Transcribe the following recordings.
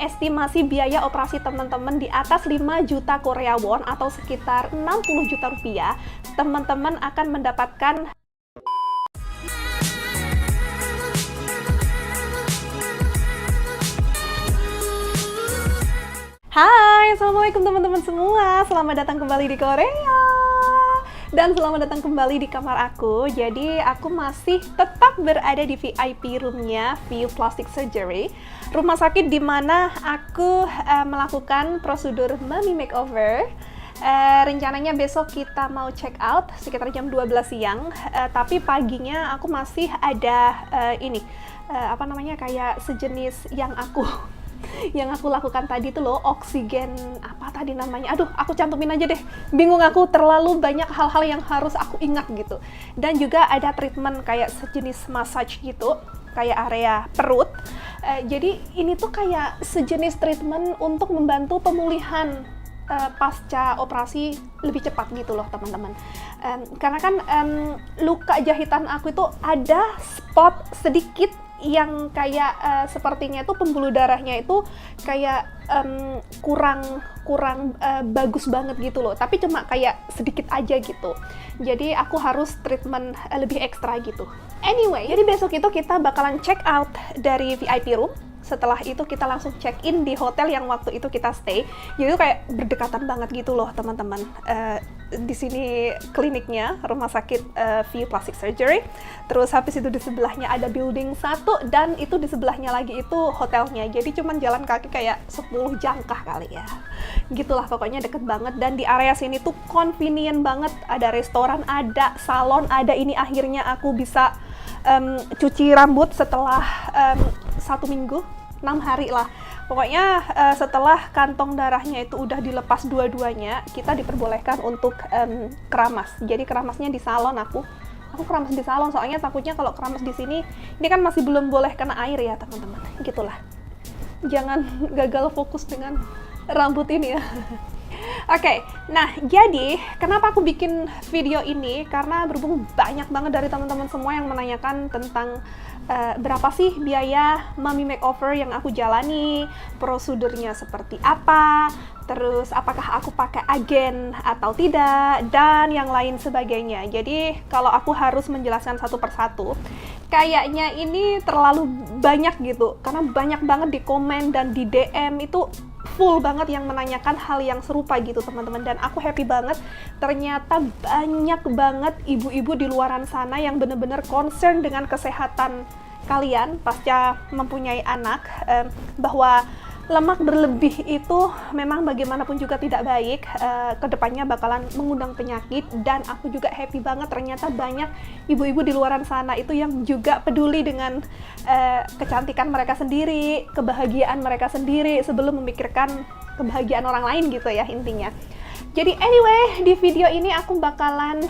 Estimasi biaya operasi teman-teman di atas 5 juta Korea won atau sekitar 60 juta rupiah, teman-teman akan mendapatkan Hai, Assalamualaikum teman-teman semua. Selamat datang kembali di Korea. Dan selamat datang kembali di kamar aku. Jadi aku masih tetap berada di VIP roomnya View Plastic Surgery, rumah sakit di mana aku melakukan prosedur Mami Makeover. Rencananya besok kita mau check out sekitar jam 12 siang, tapi paginya aku masih ada kayak sejenis yang aku lakukan tadi tuh loh, oksigen apa tadi namanya, aduh aku cantumin aja deh, bingung aku, terlalu banyak hal-hal yang harus aku ingat gitu. Dan juga ada treatment kayak sejenis massage gitu, kayak area perut. Jadi ini tuh kayak sejenis treatment untuk membantu pemulihan pasca operasi lebih cepat gitu loh teman-teman. Karena kan luka jahitan aku itu ada spot sedikit yang kayak sepertinya itu pembuluh darahnya itu kayak kurang bagus banget gitu loh, tapi cuma kayak sedikit aja gitu. Jadi aku harus treatment lebih ekstra gitu. Anyway, jadi besok itu kita bakalan check out dari VIP room. Setelah itu kita langsung check in di hotel yang waktu itu kita stay. Jadi itu kayak berdekatan banget gitu loh teman-teman. Di sini kliniknya, rumah sakit View Plastic Surgery. Terus habis itu di sebelahnya ada building 1 dan itu di sebelahnya lagi itu hotelnya. Jadi cuman jalan kaki kayak 10 jangkah kali ya. Gitulah pokoknya, deket banget. Dan di area sini tuh convenient banget. Ada restoran, ada salon, ada ini. Akhirnya aku bisa cuci rambut setelah 1 minggu, 6 hari lah. Pokoknya setelah kantong darahnya itu udah dilepas dua-duanya, kita diperbolehkan untuk keramas. Jadi keramasnya di salon aku keramas di salon, soalnya takutnya kalau keramas di sini, ini kan masih belum boleh kena air ya teman-teman. Gitulah. Jangan gagal fokus dengan rambut ini ya. Oke, nah jadi kenapa aku bikin video ini? Karena berhubung banyak banget dari teman-teman semua yang menanyakan tentang berapa sih biaya Mami Makeover yang aku jalani, prosedurnya seperti apa, terus apakah aku pakai agen atau tidak, dan yang lain sebagainya. Jadi kalau aku harus menjelaskan satu persatu, kayaknya ini terlalu banyak gitu, karena banyak banget di komen dan di DM itu full banget yang menanyakan hal yang serupa gitu teman-teman. Dan aku happy banget, ternyata banyak banget ibu-ibu di luaran sana yang bener-bener concern dengan kesehatan kalian pasca mempunyai anak, bahwa lemak berlebih itu memang bagaimanapun juga tidak baik, kedepannya bakalan mengundang penyakit. Dan aku juga happy banget, ternyata banyak ibu-ibu di luaran sana itu yang juga peduli dengan kecantikan mereka sendiri, kebahagiaan mereka sendiri, sebelum memikirkan kebahagiaan orang lain gitu ya intinya. Jadi anyway, di video ini aku bakalan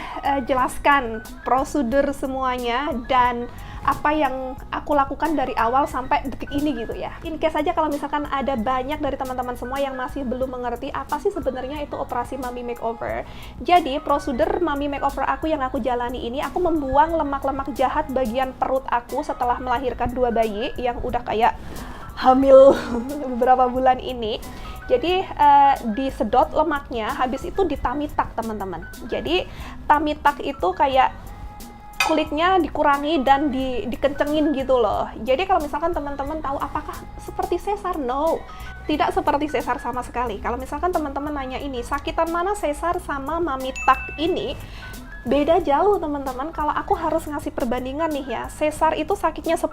jelaskan prosedur semuanya dan apa yang aku lakukan dari awal sampai detik ini gitu ya. In case aja kalau misalkan ada banyak dari teman-teman semua yang masih belum mengerti apa sih sebenarnya itu operasi Mami Makeover. Jadi prosedur Mami Makeover aku yang aku jalani ini, aku membuang lemak-lemak jahat bagian perut aku setelah melahirkan 2 bayi yang udah kayak hamil beberapa bulan ini. Jadi disedot lemaknya, habis itu ditummy tuck teman-teman. Jadi tummy tuck itu kayak kulitnya dikurangi dan dikencengin gitu loh. Jadi kalau misalkan teman-teman tahu apakah seperti sesar? No, tidak seperti sesar sama sekali. Kalau misalkan teman-teman nanya ini, sakitan mana sesar sama Mami tuck ini? Beda jauh teman-teman. Kalau aku harus ngasih perbandingan nih ya, sesar itu sakitnya 10,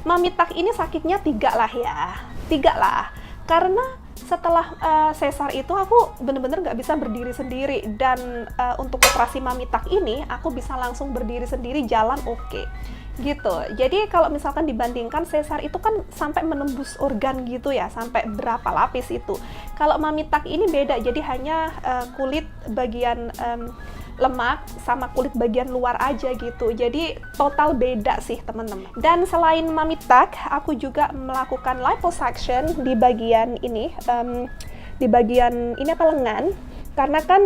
Mami tuck ini sakitnya 3 lah ya. 3 lah. Karena setelah sesar itu aku bener-bener nggak bisa berdiri sendiri, dan untuk operasi Mami tuck ini aku bisa langsung berdiri sendiri, jalan oke. Gitu. Jadi kalau misalkan dibandingkan sesar itu kan sampai menembus organ gitu ya, sampai berapa lapis itu. Kalau Mami tuck ini beda, jadi hanya kulit bagian lemak sama kulit bagian luar aja gitu. Jadi total beda sih teman-teman. Dan selain Mami tuck, aku juga melakukan liposuction di bagian ini, lengan. Karena kan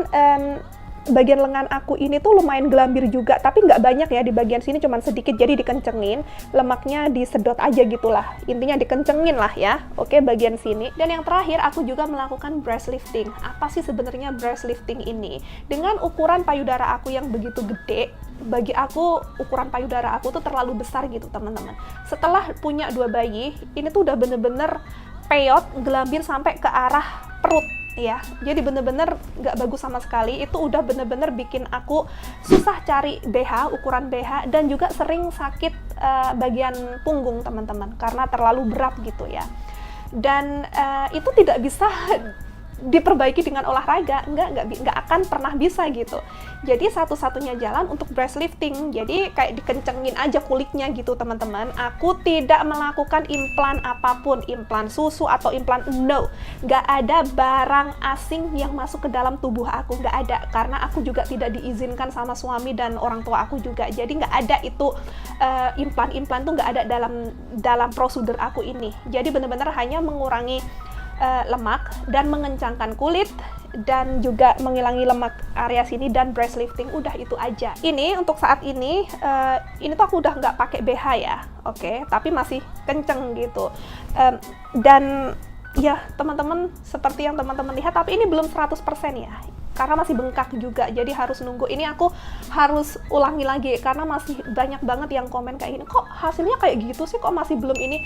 bagian lengan aku ini tuh lumayan gelambir juga, tapi nggak banyak ya, di bagian sini cuman sedikit, jadi dikencengin, lemaknya disedot aja gitulah, intinya dikencengin lah ya. Oke, bagian sini. Dan yang terakhir, aku juga melakukan breast lifting. Apa sih sebenarnya breast lifting ini? Dengan ukuran payudara aku yang begitu gede, bagi aku ukuran payudara aku tuh terlalu besar gitu teman-teman. Setelah punya 2 bayi, ini tuh udah bener-bener peyot, gelambir sampai ke arah perut ya, jadi bener-bener nggak bagus sama sekali. Itu udah bener-bener bikin aku susah cari BH, ukuran BH, dan juga sering sakit bagian punggung teman-teman, karena terlalu berat gitu ya. Dan itu tidak bisa diperbaiki dengan olahraga, nggak akan pernah bisa gitu. Jadi satu-satunya jalan untuk breast lifting, jadi kayak dikencengin aja kulitnya gitu teman-teman. Aku tidak melakukan implan apapun, implan susu atau implan, no, nggak ada barang asing yang masuk ke dalam tubuh aku, nggak ada, karena aku juga tidak diizinkan sama suami dan orang tua aku juga. Jadi nggak ada itu implan-implan tuh nggak ada dalam prosedur aku ini. Jadi benar-benar hanya mengurangi lemak dan mengencangkan kulit dan juga menghilangi lemak area sini dan breast lifting, udah itu aja. Ini untuk saat ini tuh aku udah nggak pakai BH ya, oke, tapi masih kenceng gitu. Dan ya teman-teman, seperti yang teman-teman lihat, tapi ini belum 100% ya, karena masih bengkak juga, jadi harus nunggu. Ini aku harus ulangi lagi karena masih banyak banget yang komen kayak gini, kok hasilnya kayak gitu sih, kok masih belum ini.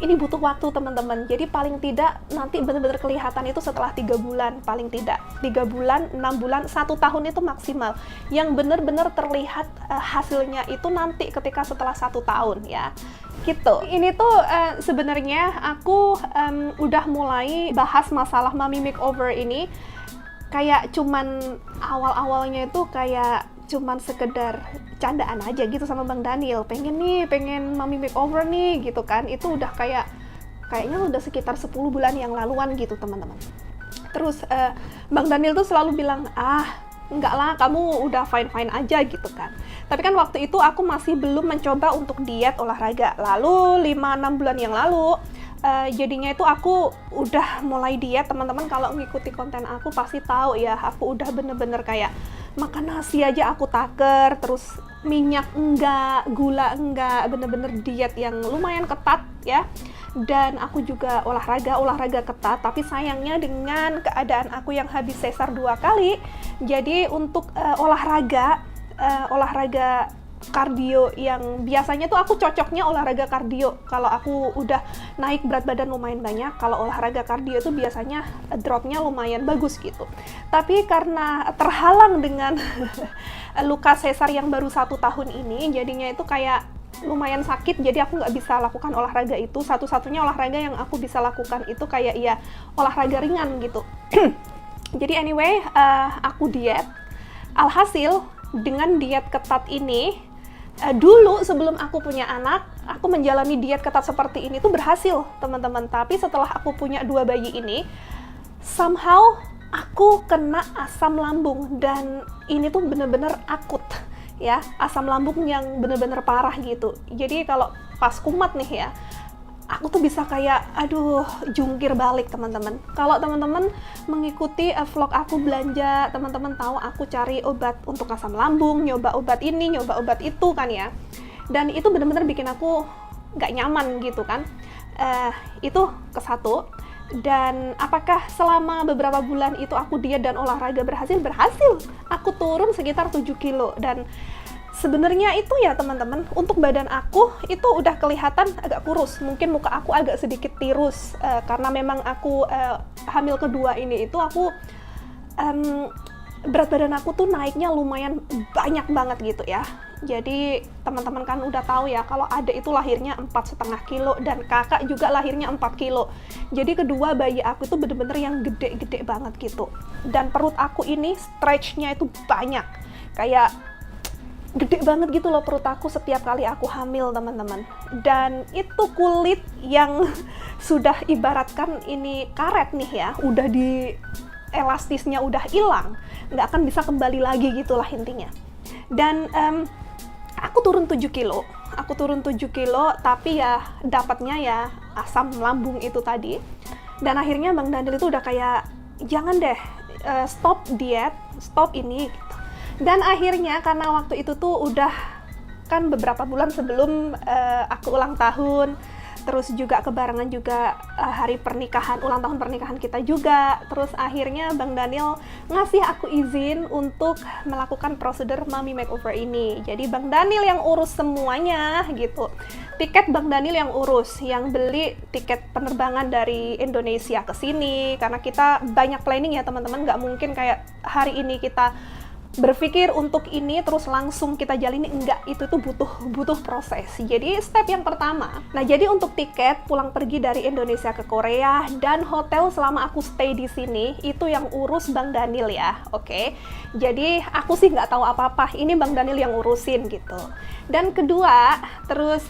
Ini butuh waktu teman-teman, jadi paling tidak nanti benar-benar kelihatan itu setelah 3 bulan, paling tidak 3 bulan, 6 bulan, 1 tahun itu maksimal. Yang benar-benar terlihat hasilnya itu nanti ketika setelah 1 tahun ya, gitu. Ini tuh sebenarnya aku udah mulai bahas masalah mommy makeover ini, kayak cuman awal-awalnya itu kayak cuman sekedar candaan aja gitu sama Bang Daniel, pengen mommy makeover nih gitu kan. Itu udah kayaknya udah sekitar 10 bulan yang laluan gitu teman-teman. Terus Bang Daniel tuh selalu bilang, enggak lah, kamu udah fine-fine aja gitu kan. Tapi kan waktu itu aku masih belum mencoba untuk diet olahraga. Lalu 5-6 bulan yang lalu jadinya itu aku udah mulai diet. Teman-teman kalau ngikuti konten aku pasti tahu ya, aku udah bener-bener kayak makan nasi aja aku taker, terus minyak enggak, gula enggak, bener-bener diet yang lumayan ketat ya. Dan aku juga olahraga ketat, tapi sayangnya dengan keadaan aku yang habis sesar 2 kali, jadi untuk olahraga kardio yang biasanya tuh aku cocoknya olahraga kardio kalau aku udah naik berat badan lumayan banyak. Kalau olahraga kardio itu biasanya dropnya lumayan bagus gitu. Tapi karena terhalang dengan luka sesar yang baru 1 tahun ini, jadinya itu kayak lumayan sakit, jadi aku nggak bisa lakukan olahraga itu. Satu-satunya olahraga yang aku bisa lakukan itu kayak ya olahraga ringan gitu. Jadi anyway, aku diet. Alhasil dengan diet ketat ini, dulu sebelum aku punya anak, aku menjalani diet ketat seperti ini tuh berhasil teman-teman. Tapi setelah aku punya 2 bayi ini, somehow aku kena asam lambung, dan ini tuh bener-bener akut ya, asam lambung yang bener-bener parah gitu. Jadi kalau pas kumat nih ya, aku tuh bisa kayak aduh jungkir balik teman-teman. Kalau teman-teman mengikuti vlog aku belanja, teman-teman tahu aku cari obat untuk asam lambung, nyoba obat ini, nyoba obat itu kan ya. Dan itu benar-benar bikin aku nggak nyaman gitu kan. Itu ke-1. Dan apakah selama beberapa bulan itu aku diet dan olahraga berhasil? Berhasil. Aku turun sekitar 7 kilo, dan sebenarnya itu ya teman-teman, untuk badan aku itu udah kelihatan agak kurus. Mungkin muka aku agak sedikit tirus karena memang aku hamil kedua ini itu aku berat badan aku tuh naiknya lumayan banyak banget gitu ya. Jadi teman-teman kan udah tahu ya kalau adik itu lahirnya 4,5 kilo dan kakak juga lahirnya 4 kilo. Jadi kedua bayi aku tuh bener-bener yang gede-gede banget gitu. Dan perut aku ini stretch-nya itu banyak. Kayak gede banget gitu loh perut aku setiap kali aku hamil teman-teman. Dan itu kulit yang sudah ibaratkan ini karet nih ya, udah di elastisnya udah hilang, nggak akan bisa kembali lagi gitulah intinya. Dan aku turun 7 kilo, tapi ya dapatnya ya asam lambung itu tadi. Dan akhirnya Bang Daniel itu udah kayak jangan deh, stop diet, stop ini gitu. Dan akhirnya karena waktu itu tuh udah kan beberapa bulan sebelum aku ulang tahun, terus juga kebarengan juga hari pernikahan, ulang tahun pernikahan kita juga. Terus akhirnya Bang Daniel ngasih aku izin untuk melakukan prosedur Mommy Makeover ini. Jadi Bang Daniel yang urus semuanya gitu. Tiket Bang Daniel yang urus, yang beli tiket penerbangan dari Indonesia ke sini. Karena kita banyak planning ya teman-teman, nggak mungkin kayak hari ini kita berpikir untuk ini terus langsung kita jalani, enggak, itu tuh butuh proses. Jadi step yang pertama, nah jadi untuk tiket pulang pergi dari Indonesia ke Korea dan hotel selama aku stay di sini itu yang urus Bang Daniel ya, oke? Jadi aku sih nggak tahu apa-apa, ini Bang Daniel yang urusin gitu. Dan kedua, terus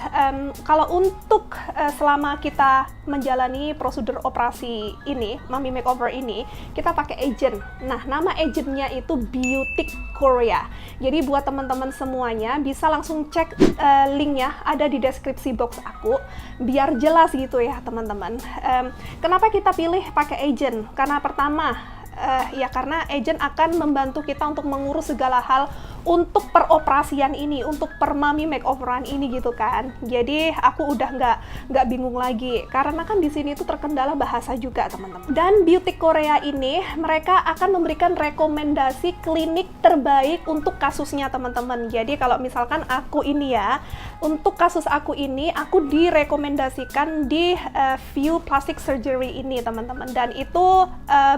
kalau untuk selama kita menjalani prosedur operasi ini, Mommy Makeover ini, kita pakai agent. Nah, nama agentnya itu Beautic Korea. Jadi buat teman-teman semuanya bisa langsung cek linknya ada di deskripsi box aku, biar jelas gitu ya teman-teman. Kenapa kita pilih pakai agent? Karena pertama, ya karena agent akan membantu kita untuk mengurus segala hal untuk peroperasian ini, untuk per Mommy Makeoveran ini gitu kan. Jadi aku udah nggak bingung lagi, karena kan di sini tuh terkendala bahasa juga teman-teman. Dan Beauty Korea ini mereka akan memberikan rekomendasi klinik terbaik untuk kasusnya teman-teman. Jadi kalau misalkan aku ini ya, untuk kasus aku ini aku direkomendasikan di View Plastic Surgery ini teman-teman. Dan itu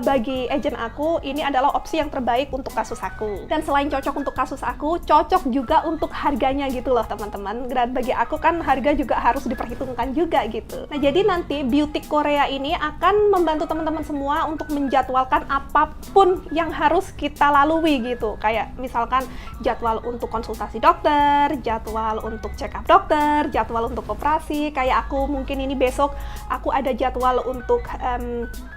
bagi agent aku ini adalah opsi yang terbaik untuk kasus aku. Dan selain cocok untuk kasus aku, cocok juga untuk harganya gitu loh teman-teman. Dan bagi aku kan harga juga harus diperhitungkan juga gitu. Nah jadi nanti Beauty Korea ini akan membantu teman-teman semua untuk menjadwalkan apapun yang harus kita lalui gitu. Kayak misalkan jadwal untuk konsultasi dokter, jadwal untuk check up dokter, jadwal untuk operasi. Kayak aku mungkin ini besok aku ada jadwal untuk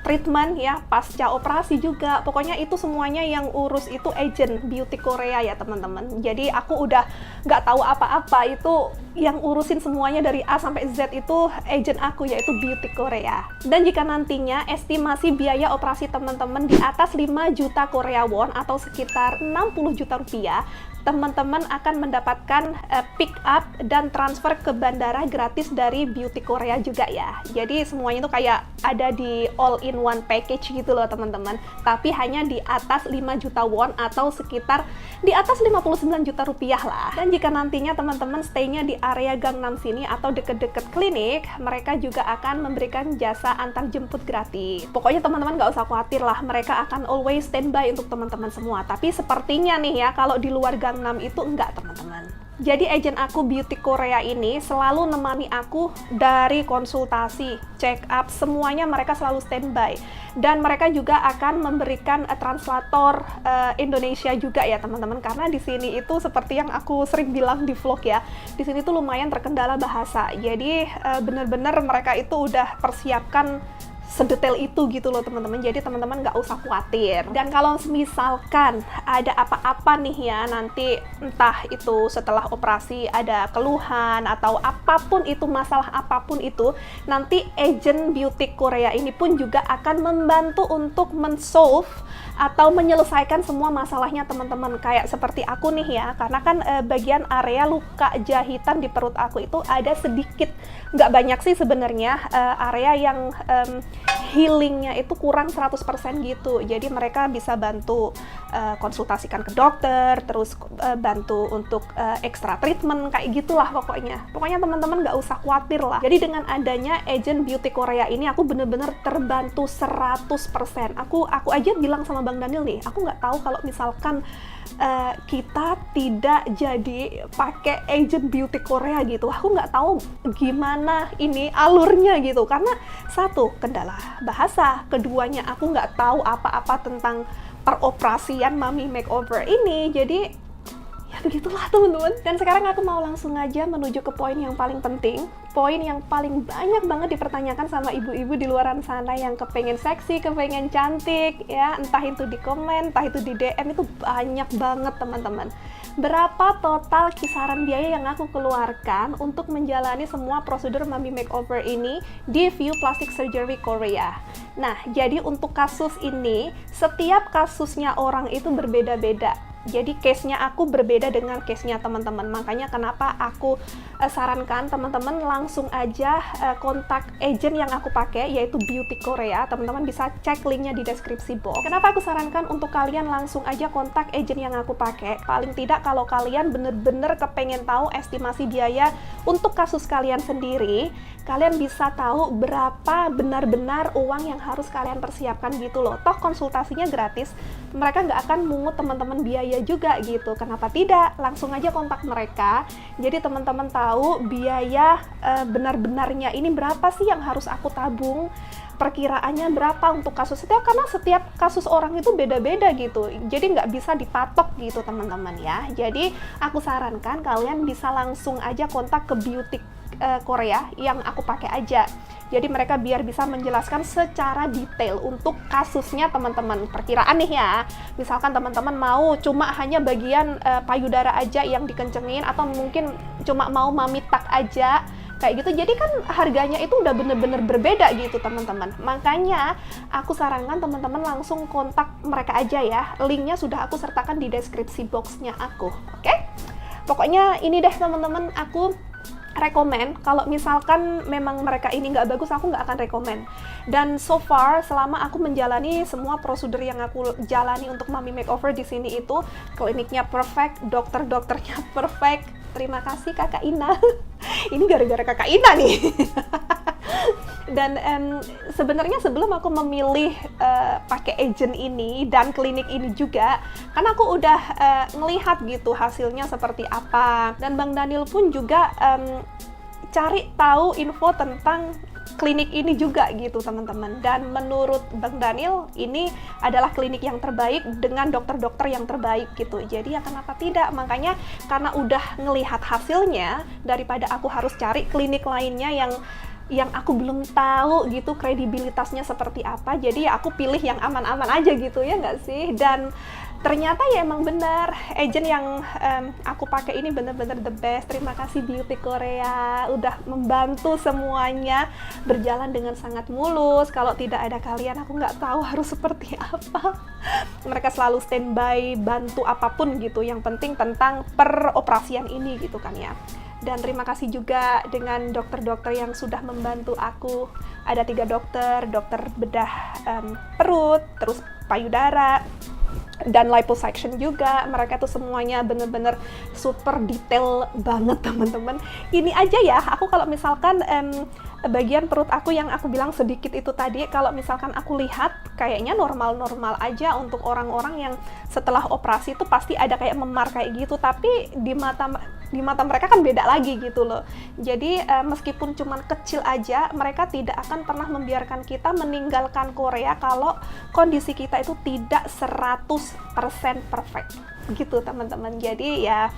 treatment ya pasca operasi juga. Pokoknya itu semuanya yang urus itu agent Beauty Korea ya teman-teman. Jadi aku udah nggak tahu apa-apa, itu yang urusin semuanya dari A sampai Z itu agent aku, yaitu Beauty Korea. Dan jika nantinya estimasi biaya operasi teman-teman di atas 5 juta Korea won atau sekitar 60 juta rupiah, teman-teman akan mendapatkan pick up dan transfer ke bandara gratis dari Beauty Korea juga ya. Jadi semuanya itu kayak ada di all in one package gitu loh teman-teman. Tapi hanya di atas 5 juta won atau sekitar di atas 59 juta rupiah lah. Dan jika nantinya teman-teman stay-nya di area Gangnam sini atau deket-deket klinik, mereka juga akan memberikan jasa antar jemput gratis. Pokoknya teman-teman nggak usah khawatir lah, mereka akan always standby untuk teman-teman semua. Tapi sepertinya nih ya, kalau di luar Gangnam itu enggak teman-teman. Jadi agent aku Beauty Korea ini selalu nemani aku dari konsultasi, check up, semuanya mereka selalu standby. Dan mereka juga akan memberikan translator Indonesia juga ya teman-teman, karena di sini itu seperti yang aku sering bilang di vlog ya, di sini tuh lumayan terkendala bahasa. Jadi bener-bener mereka itu udah persiapkan sedetail itu gitu loh teman-teman. Jadi teman-teman nggak usah khawatir. Dan kalau misalkan ada apa-apa nih ya nanti, entah itu setelah operasi ada keluhan atau apapun itu, masalah apapun itu, nanti agent Beauty Korea ini pun juga akan membantu untuk men-solve atau menyelesaikan semua masalahnya teman-teman. Kayak seperti aku nih ya, karena kan bagian area luka jahitan di perut aku itu ada sedikit, nggak banyak sih sebenarnya, area yang healingnya itu kurang 100% gitu. Jadi mereka bisa bantu konsultasikan ke dokter, terus bantu untuk extra treatment, kayak gitulah pokoknya. Pokoknya teman-teman nggak usah khawatir lah. Jadi dengan adanya agent Beauty Korea ini, aku bener-bener terbantu 100%. Aku aja bilang sama Bang Daniel nih, aku nggak tahu kalau misalkan kita tidak jadi pakai agent Beauty Korea gitu, aku nggak tahu gimana ini alurnya gitu. Karena satu, kendala bahasa, keduanya aku nggak tahu apa-apa tentang peroperasian Mommy Makeover ini. Jadi ya begitulah teman-teman. Dan sekarang aku mau langsung aja menuju ke poin yang paling penting, poin yang paling banyak banget dipertanyakan sama ibu-ibu di luaran sana yang kepengen seksi, kepengen cantik ya, entah itu di komen, entah itu di DM, itu banyak banget teman-teman. Berapa total kisaran biaya yang aku keluarkan untuk menjalani semua prosedur Mommy Makeover ini di View Plastic Surgery Korea? Nah, jadi untuk kasus ini, setiap kasusnya orang itu berbeda-beda. Jadi case-nya aku berbeda dengan case-nya teman-teman. Makanya kenapa aku sarankan teman-teman langsung aja kontak agent yang aku pakai, yaitu Beauty Korea. Teman-teman bisa cek linknya di deskripsi box. Kenapa aku sarankan untuk kalian langsung aja kontak agent yang aku pakai? Paling tidak kalau kalian bener-bener kepengen tahu estimasi biaya untuk kasus kalian sendiri, kalian bisa tahu berapa benar-benar uang yang harus kalian persiapkan gitu loh. Toh konsultasinya gratis, mereka nggak akan mungut teman-teman biaya juga gitu. Kenapa tidak? Langsung aja kontak mereka. Jadi teman-teman tahu biaya benar-benarnya ini berapa sih yang harus aku tabung, perkiraannya berapa untuk kasus setiap, karena setiap kasus orang itu beda-beda gitu. Jadi nggak bisa dipatok gitu teman-teman ya. Jadi aku sarankan kalian bisa langsung aja kontak ke Beauty Korea yang aku pakai aja. Jadi mereka biar bisa menjelaskan secara detail untuk kasusnya teman-teman. Perkiraan nih ya, misalkan teman-teman mau cuma hanya bagian payudara aja yang dikencengin, atau mungkin cuma mau mamitak aja kayak gitu. Jadi kan harganya itu udah bener-bener berbeda gitu teman-teman. Makanya aku sarankan teman-teman langsung kontak mereka aja ya. Linknya sudah aku sertakan di deskripsi boxnya aku. Oke? Pokoknya ini deh teman-teman, aku rekomen. Kalau misalkan memang mereka ini nggak bagus, aku nggak akan rekomen. Dan so far selama aku menjalani semua prosedur yang aku jalani untuk Mami Makeover di sini itu, kliniknya perfect, dokter-dokternya perfect. Terima kasih Kakak Ina. Ini gara-gara Kakak Ina nih. Dan sebenarnya sebelum aku memilih pakai agent ini dan klinik ini juga, karena aku udah ngelihat gitu hasilnya seperti apa. Dan Bang Daniel pun juga cari tahu info tentang klinik ini juga gitu teman-teman. Dan menurut Bang Daniel ini adalah klinik yang terbaik dengan dokter-dokter yang terbaik gitu. Jadi ya kenapa tidak? Makanya karena udah ngelihat hasilnya, daripada aku harus cari klinik lainnya yang aku belum tahu gitu kredibilitasnya seperti apa, jadi ya aku pilih yang aman-aman aja gitu, ya nggak sih? Dan ternyata ya emang benar, agent yang aku pakai ini bener-bener the best. Terima kasih Beauty Korea, udah membantu semuanya berjalan dengan sangat mulus. Kalau tidak ada kalian, aku nggak tahu harus seperti apa. Mereka selalu standby, bantu apapun gitu, yang penting tentang peroperasian ini gitu kan ya. Dan terima kasih juga dengan dokter-dokter yang sudah membantu aku. Ada 3 dokter bedah perut, terus payudara, dan liposuction juga. Mereka tuh semuanya bener-bener super detail banget teman-teman. Ini aja ya, aku kalau misalkan bagian perut aku yang aku bilang sedikit itu tadi, kalau misalkan aku lihat kayaknya normal-normal aja untuk orang-orang yang setelah operasi itu pasti ada kayak memar kayak gitu, tapi di mata mereka kan beda lagi gitu loh. Jadi meskipun cuman kecil aja, mereka tidak akan pernah membiarkan kita meninggalkan Korea kalau kondisi kita itu tidak 100% perfect gitu teman-teman. Jadi ya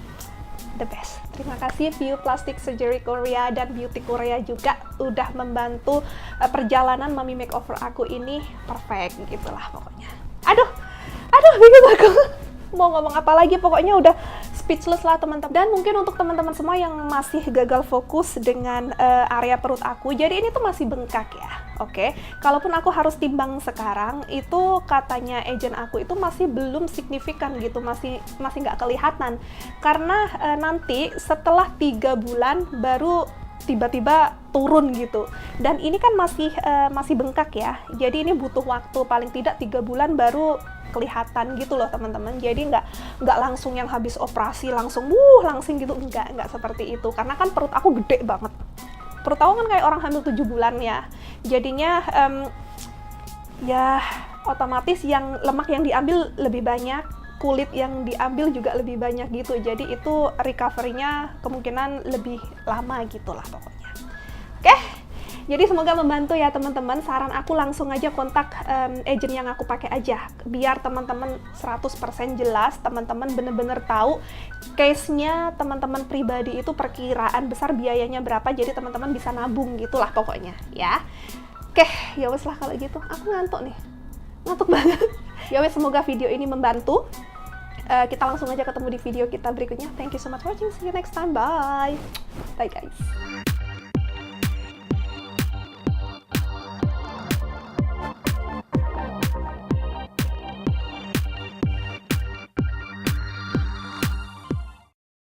the best. Terima kasih View Plastic Surgery Korea dan Beauty Korea juga udah membantu perjalanan Mami Makeover aku ini perfect gitulah pokoknya. Aduh bingung aku mau ngomong apa lagi, pokoknya udah speechless lah teman-teman. Dan mungkin untuk teman-teman semua yang masih gagal fokus dengan area perut aku, jadi ini tuh masih bengkak ya. Oke, kalaupun aku harus timbang sekarang, itu katanya agent aku itu masih belum signifikan gitu, masih nggak kelihatan. Karena nanti setelah 3 bulan baru tiba-tiba turun gitu. Dan ini kan masih bengkak ya. Jadi ini butuh waktu paling tidak 3 bulan baru kelihatan gitu loh teman-teman. Jadi nggak langsung yang habis operasi langsung gitu, nggak seperti itu. Karena kan perut aku gede banget. Perut aku kan kayak orang hamil 7 bulan ya. Jadinya ya otomatis yang lemak yang diambil lebih banyak, kulit yang diambil juga lebih banyak gitu. Jadi itu recovery-nya kemungkinan lebih lama gitulah pokoknya. Oke? Jadi semoga membantu ya teman-teman. Saran aku langsung aja kontak agent yang aku pakai aja. Biar teman-teman 100% jelas, teman-teman bener-bener tahu case-nya teman-teman pribadi itu perkiraan besar biayanya berapa. Jadi teman-teman bisa nabung gitulah pokoknya ya. Oke, ya wes lah kalau gitu. Aku ngantuk nih. Ngantuk banget. Ya wes, semoga video ini membantu. Kita langsung aja ketemu di video kita berikutnya. Thank you so much for watching. See you next time. Bye. Bye guys.